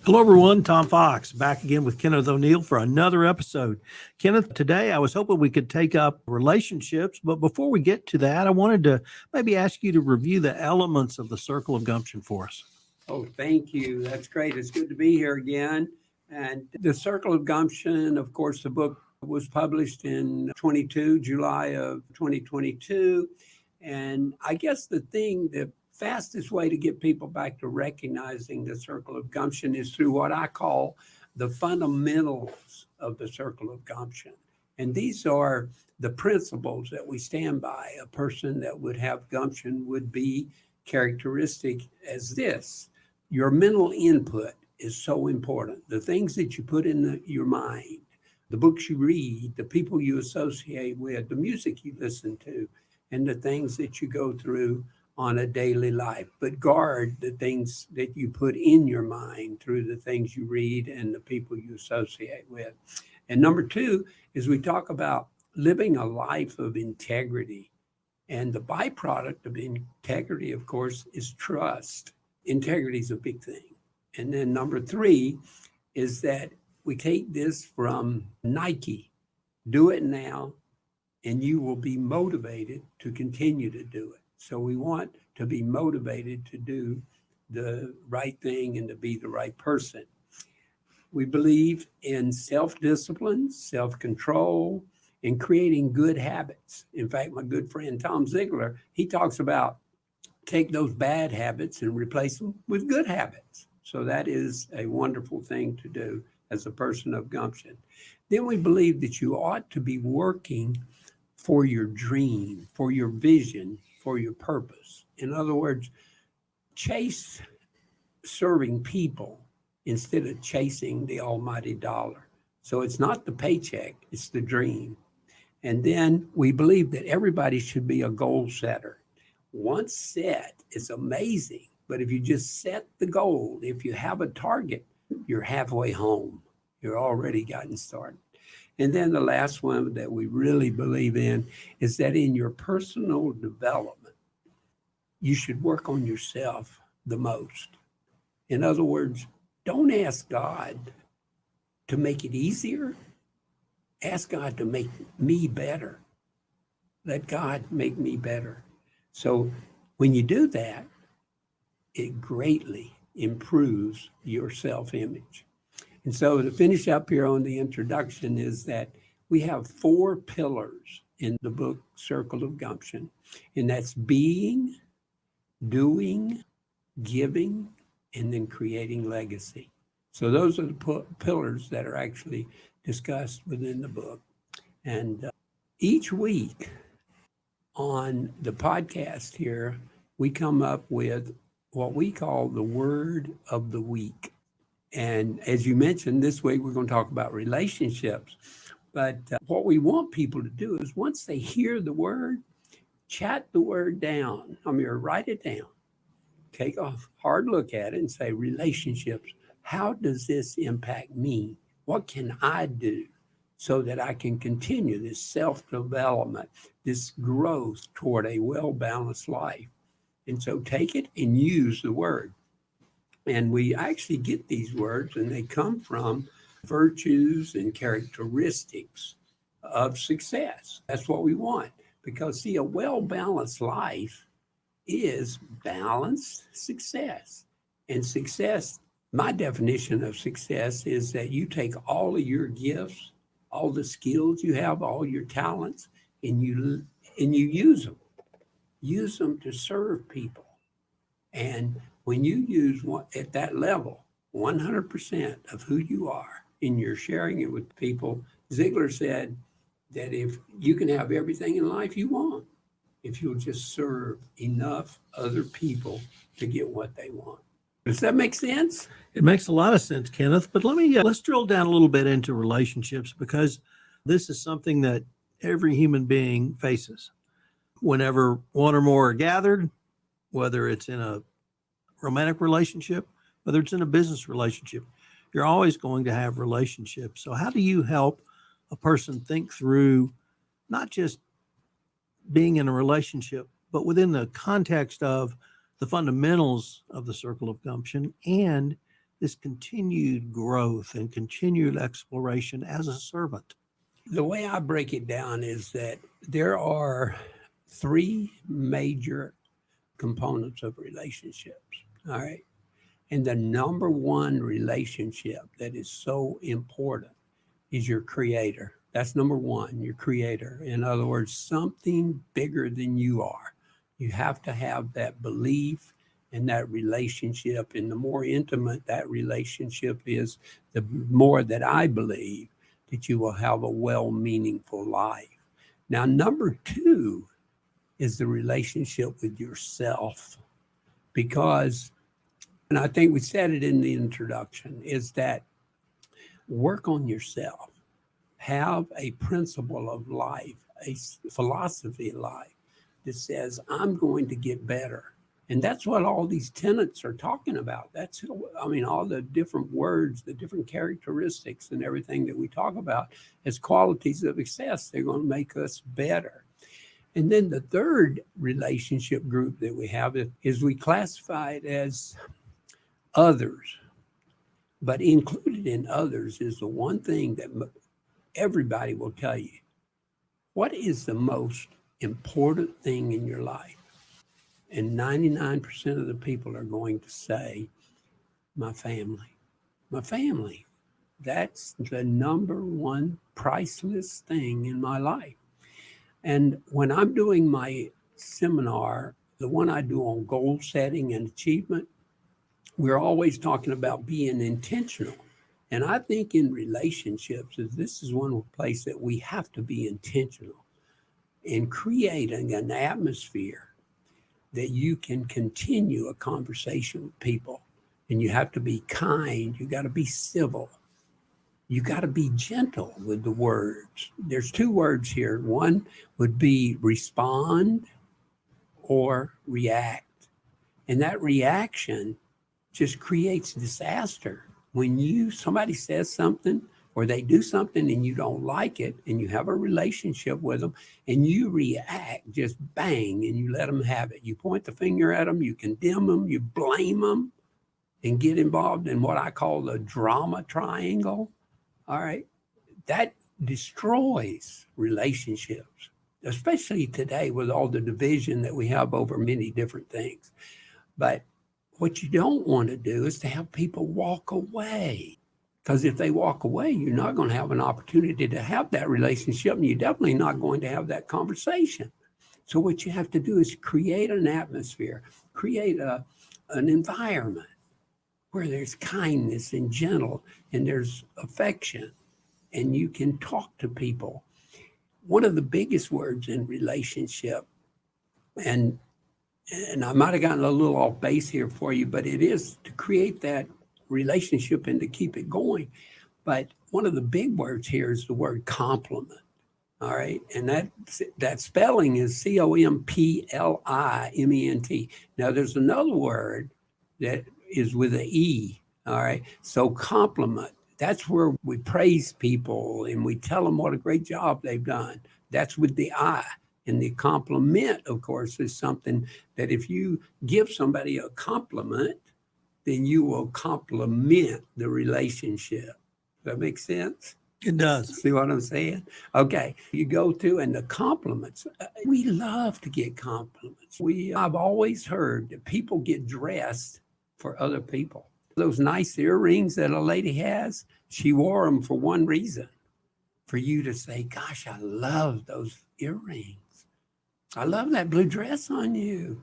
Hello, everyone. Tom Fox back again with Kenneth O'Neill for another episode. Kenneth, today I was hoping we could take up relationships, but before we get to that, I wanted to maybe ask you to review the elements of the Circle of Gumption for us. Oh, thank you. That's great. It's good to be here again. And the Circle of Gumption, of course, the book was published in July of 2022. And I guess the fastest way to get people back to recognizing the Circle of Gumption is through what I call the fundamentals of the Circle of Gumption. And these are the principles that we stand by. A person that would have gumption would be characteristic as this. Your mental input is so important. The things that you put in your mind, the books you read, the people you associate with, the music you listen to, and the things that you go through on a daily life. But guard the things that you put in your mind through the things you read and the people you associate with. And number two is we talk about living a life of integrity. And the byproduct of integrity, of course, is trust. Integrity is a big thing. And then number three is that we take this from Nike. Do it now, and you will be motivated to continue to do it. So we want to be motivated to do the right thing and to be the right person. We believe in self-discipline, self-control, and creating good habits. In fact, my good friend Tom Ziegler, he talks about take those bad habits and replace them with good habits. So that is a wonderful thing to do as a person of gumption. Then we believe that you ought to be working for your dream, for your vision, for your purpose. In other words, chase serving people instead of chasing the almighty dollar. So it's not the paycheck, it's the dream. And then we believe that everybody should be a goal setter. Once set, it's amazing. But if you just set the goal, if you have a target, you're halfway home. You're already gotten started. And then the last one that we really believe in is that in your personal development, you should work on yourself the most. In other words, don't ask God to make it easier. Ask God to make me better. Let God make me better. So when you do that, it greatly improves your self-image. And so to finish up here on the introduction is that we have 4 pillars in the book Circle of Gumption, and that's being, doing, giving, and then creating legacy. So those are the pillars that are actually discussed within the book. And each week on the podcast here, we come up with what we call the word of the week. And as you mentioned, this week we're going to talk about relationships. But what we want people to do is once they hear the word, chat the word down. Write it down. Take a hard look at it and say, relationships, how does this impact me? What can I do so that I can continue this self-development, this growth toward a well-balanced life? And so take it and use the word. And we actually get these words, and they come from virtues and characteristics of success. That's what we want. Because, see, a well-balanced life is balanced success. And success, my definition of success is that you take all of your gifts, all the skills you have, all your talents, and you use them. Use them to serve people. And when you use at that level, 100% of who you are, and you're sharing it with people, Ziegler said that if you can have everything in life you want, if you'll just serve enough other people to get what they want. Does that make sense? It makes a lot of sense, Kenneth. But let's drill down a little bit into relationships, because this is something that every human being faces. Whenever one or more are gathered, whether it's in a romantic relationship, whether it's in a business relationship, you're always going to have relationships. So how do you help a person think through not just being in a relationship, but within the context of the fundamentals of the Circle of Gumption and this continued growth and continued exploration as a servant? The way I break it down is that there are three major components of relationships. All right. And the number one relationship that is so important is your creator. That's number one, your creator. In other words, something bigger than you are. You have to have that belief and that relationship. And the more intimate that relationship is, the more that I believe that you will have a well meaningful life. Now, number two is the relationship with yourself. Because, and I think we said it in the introduction, is that work on yourself. Have a principle of life, a philosophy of life that says, I'm going to get better. And that's what all these tenets are talking about. That's, I mean, all the different words, the different characteristics and everything that we talk about as qualities of success, they're going to make us better. And then the third relationship group that we have is we classify it as others. But included in others is the one thing that everybody will tell you. What is the most important thing in your life? And 99% of the people are going to say, my family. My family. That's the number one priceless thing in my life. And when I'm doing my seminar, the one I do on goal setting and achievement, we're always talking about being intentional. And I think in relationships, this is one place that we have to be intentional in creating an atmosphere that you can continue a conversation with people. And you have to be kind. You got to be civil. You got to be gentle with the words. There's two words here. One would be respond or react. And that reaction just creates disaster. When somebody says something or they do something and you don't like it and you have a relationship with them and you react, just bang, and you let them have it. You point the finger at them, you condemn them, you blame them, and get involved in what I call the drama triangle. All right. That destroys relationships, especially today with all the division that we have over many different things. But what you don't want to do is to have people walk away. Because if they walk away, you're not going to have an opportunity to have that relationship, and you're definitely not going to have that conversation. So what you have to do is create an atmosphere, create an environment where there's kindness and gentle and there's affection, and you can talk to people. One of the biggest words in relationship, and I might have gotten a little off base here for you, but it is to create that relationship and to keep it going. But one of the big words here is the word compliment. All right. And that spelling is COMPLIMENT. Now there's another word that is with an E. All right. So compliment, that's where we praise people and we tell them what a great job they've done. That's with the I. And the compliment, of course, is something that if you give somebody a compliment, then you will complement the relationship. Does that make sense? It does. See what I'm saying? Okay. You go to, and the compliments, we love to get compliments. I've always heard that people get dressed for other people. Those nice earrings that a lady has, she wore them for one reason, for you to say, gosh, I love those earrings. I love that blue dress on you.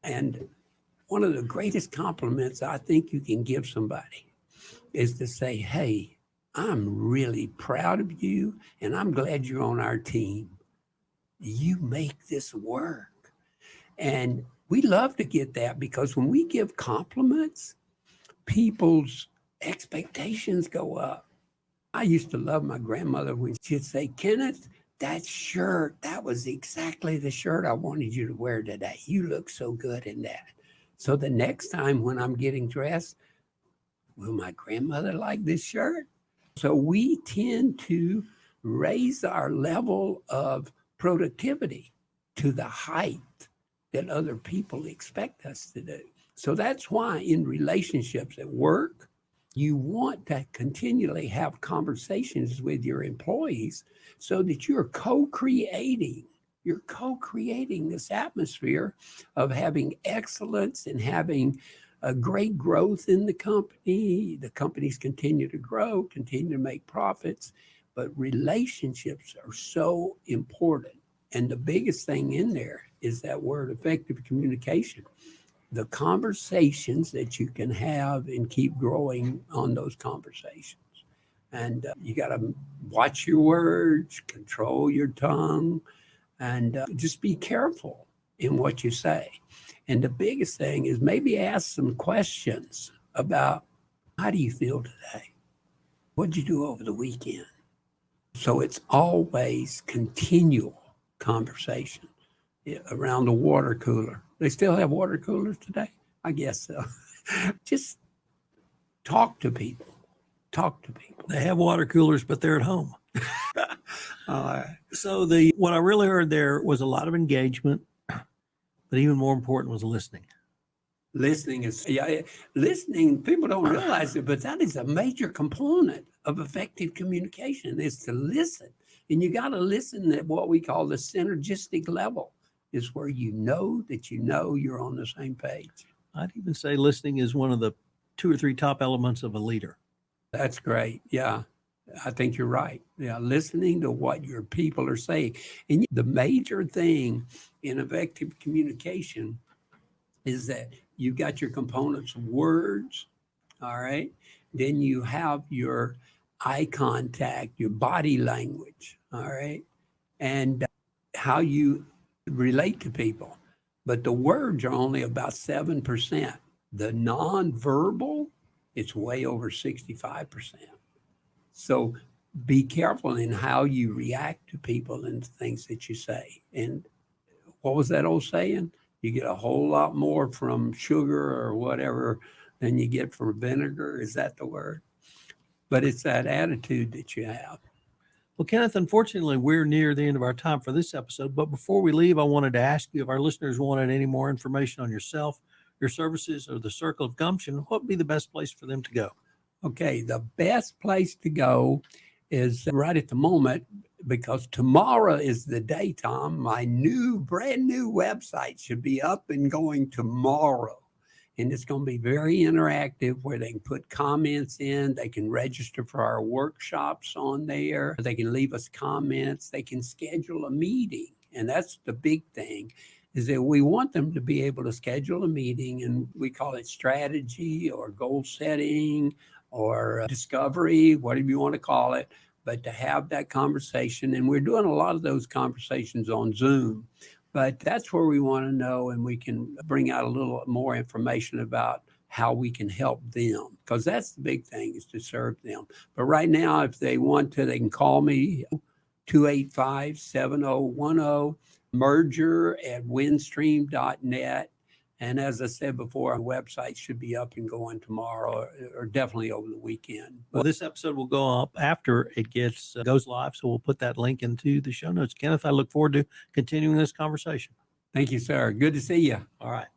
And one of the greatest compliments I think you can give somebody is to say, hey, I'm really proud of you, and I'm glad you're on our team. You make this work. And we love to get that, because when we give compliments, people's expectations go up. I used to love my grandmother when she'd say, Kenneth, that shirt, that was exactly the shirt I wanted you to wear today. You look so good in that. So the next time when I'm getting dressed, will my grandmother like this shirt? So we tend to raise our level of productivity to the height that other people expect us to do. So that's why in relationships at work, You want to continually have conversations with your employees so that you're co-creating. You're co-creating this atmosphere of having excellence and having a great growth in the company. The companies continue to grow, continue to make profits, but relationships are so important. And the biggest thing in there is that word effective communication. The conversations that you can have and keep growing on those conversations. And you got to watch your words, control your tongue, and just be careful in what you say. And the biggest thing is maybe ask some questions about how do you feel today? What'd you do over the weekend? So it's always continual conversation around the water cooler. They still have water coolers today? I guess so. Just talk to people. Talk to people. They have water coolers, but they're at home. So what I really heard there was a lot of engagement, but even more important was listening. Listening is, listening, people don't realize it, but that is a major component of effective communication is to listen. And you got to listen at what we call the synergistic level, is where you know that you know you're on the same page. I'd even say listening is one of the 2 or 3 top elements of a leader. That's great. Yeah, I think you're right. Yeah, listening to what your people are saying. And the major thing in effective communication is that you've got your components of words, all right? Then you have your eye contact, your body language, all right? And how you relate to people. But the words are only about 7%. The nonverbal, it's way over 65%. So be careful in how you react to people and things that you say. And what was that old saying? You get a whole lot more from sugar or whatever than you get from vinegar. Is that the word? But it's that attitude that you have. Well, Kenneth, unfortunately, we're near the end of our time for this episode. But before we leave, I wanted to ask you if our listeners wanted any more information on yourself, your services, or the Circle of Gumption, what would be the best place for them to go? Okay, the best place to go is right at the moment, because tomorrow is the day, Tom. My brand new website should be up and going tomorrow. And it's going to be very interactive where they can put comments in. They can register for our workshops on there. They can leave us comments. They can schedule a meeting. And that's the big thing, is that we want them to be able to schedule a meeting, and we call it strategy or goal setting or discovery, whatever you want to call it, but to have that conversation. And we're doing a lot of those conversations on Zoom. But that's where we want to know, and we can bring out a little more information about how we can help them, because that's the big thing, is to serve them. But right now, if they want to, they can call me, 285-7010, merger@windstream.net. And as I said before, our website should be up and going tomorrow, or definitely over the weekend. Well, this episode will go up after it goes live, so we'll put that link into the show notes. Kenneth, I look forward to continuing this conversation. Thank you, sir. Good to see you. All right.